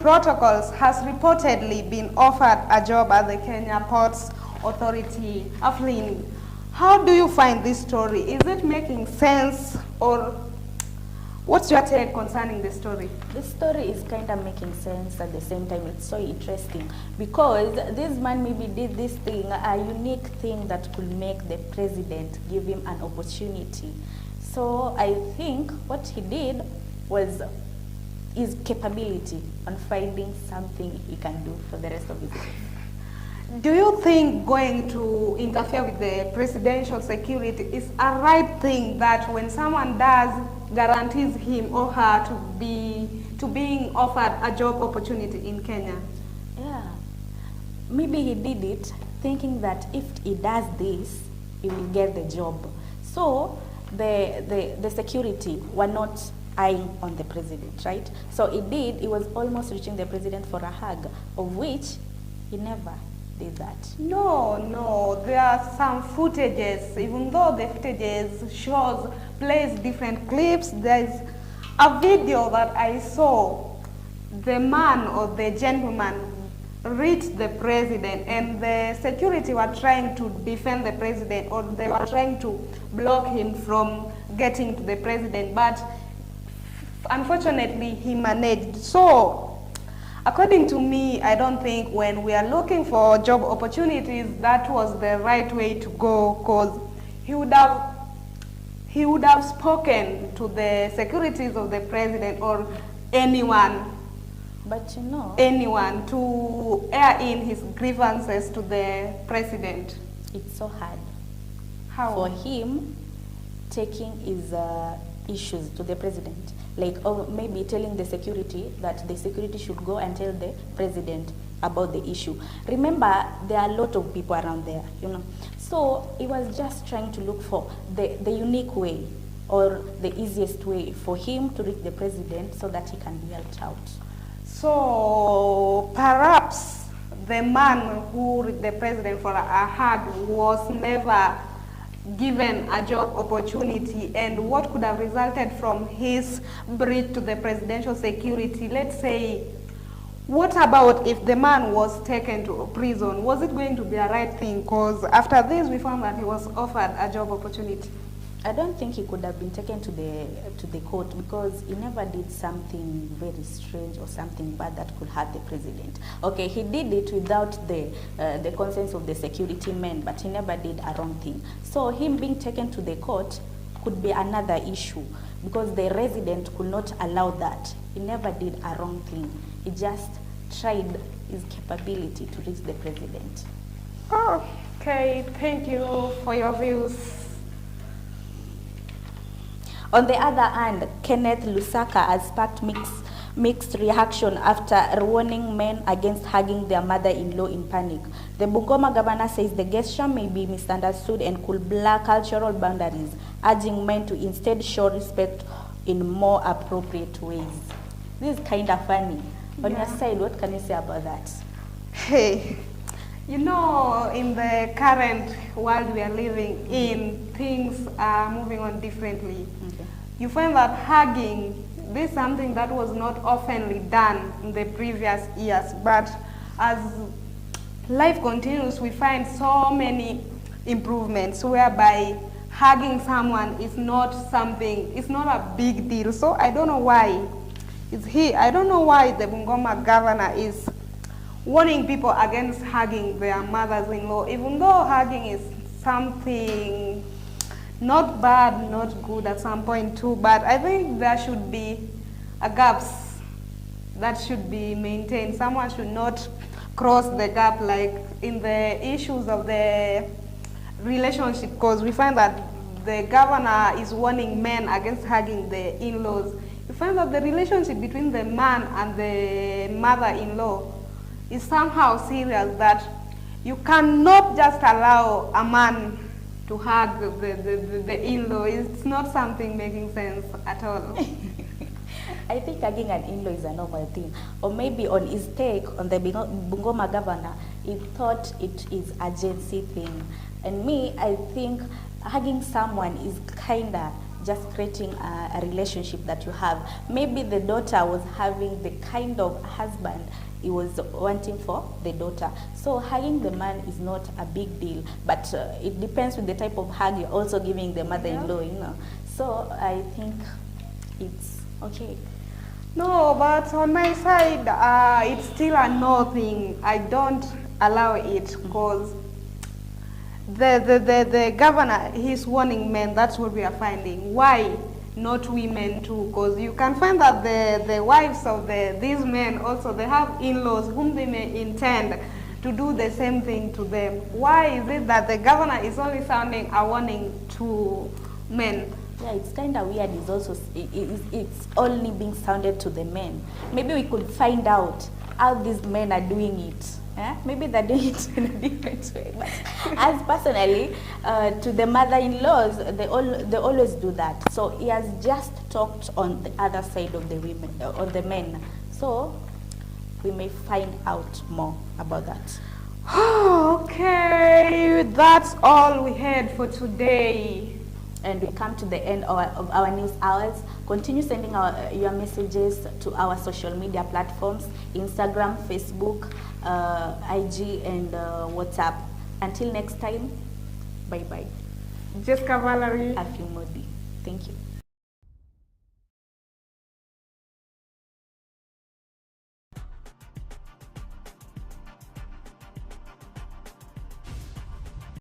Protocols has reportedly been offered a job at the Kenya Ports Authority, Aflin. How do you find this story? Is it making sense, or what's your take concerning the story? The story is kind of making sense. At the same time, it's so interesting because this man maybe did this thing, a unique thing that could make the president give him an opportunity. So I think what he did was his capability on finding something he can do for the rest of his life. Do you think going to interfere with the presidential security is a right thing, that when someone does, guarantees him or her to being offered a job opportunity in Kenya? Yeah, maybe he did it thinking that if he does this, he will get the job. So the security were not eyeing on the president, right? So he was almost reaching the president for a hug, of which he never did that. No, there are some footages, even though the footages plays different clips. There's a video that I saw, the man or the gentleman reached the president and the security were trying to defend the president, or they were trying to block him from getting to the president, but unfortunately he managed. So according to me, I don't think when we are looking for job opportunities that was the right way to go, because he would have spoken to the securities of the president or anyone. But you know, anyone to air in his grievances to the president. It's so hard. How? For him taking his issues to the president. Like, or maybe telling the security that the security should go and tell the president about the issue. Remember, there are a lot of people around there, you know. So he was just trying to look for the unique way or the easiest way for him to reach the president so that he can be helped out. So perhaps the man who reached the president for a hug was never given a job opportunity, and what could have resulted from his breach to the presidential security. Let's say, what about if the man was taken to prison? Was it going to be a right thing? Because after this we found that he was offered a job opportunity. I don't think he could have been taken to the court because he never did something very strange or something bad that could hurt the president. Okay, he did it without the consent of the security men, but he never did a wrong thing. So him being taken to the court could be another issue because the resident could not allow that. He never did a wrong thing. He just tried his capability to reach the president. Okay, thank you for your views. On the other hand, Kenneth Lusaka has sparked mixed reaction after warning men against hugging their mother-in-law in panic. The Bungoma governor says the gesture may be misunderstood and could blur cultural boundaries, urging men to instead show respect in more appropriate ways. This is kind of funny. On your side, what can you say about that? Hey, you know, in the current world we are living in, things are moving on differently. Okay. You find that hugging, this is something that was not oftenly done in the previous years, but as life continues, we find so many improvements whereby hugging someone is not something, it's not a big deal. So I don't know why I don't know why the Bungoma governor is warning people against hugging their mothers-in-law, even though hugging is something not bad, not good at some point too, but I think there should be a gaps that should be maintained. Someone should not cross the gap, like in the issues of the relationship, because we find that the governor is warning men against hugging the in-laws. You find that the relationship between the man and the mother-in-law is somehow serious, that you cannot just allow a man to hug the in-law. It's not something making sense at all. I think hugging an in-law is a normal thing. Or maybe on his take on the Bungoma governor, he thought it is a Gen Z thing. And me, I think hugging someone is kinda just creating a relationship that you have. Maybe the daughter was having the kind of husband he was wanting for the daughter. So hugging the man is not a big deal, but it depends with the type of hug you're also giving the mother-in-law, you know. So I think it's okay. No, but on my side, it's still a no thing. I don't allow it because the governor, he's warning men. That's what we are finding. Why not women too? Because you can find that the wives of these men also, they have in-laws whom they may intend to do the same thing to them. Why is it that the governor is only sounding a warning to men? Yeah, it's kind of weird. It's also it's only being sounded to the men. Maybe we could find out how these men are doing it. Maybe they're doing it in a different way. But as personally, to the mother-in-laws, they always do that. So he has just talked on the other side of the women, on the men. So we may find out more about that. Okay, that's all we had for today. And we come to the end of our news hours. Continue sending your messages to our social media platforms, Instagram, Facebook, IG, and WhatsApp. Until next time, bye-bye. Jessica Valerie. Afi Modi. Thank you.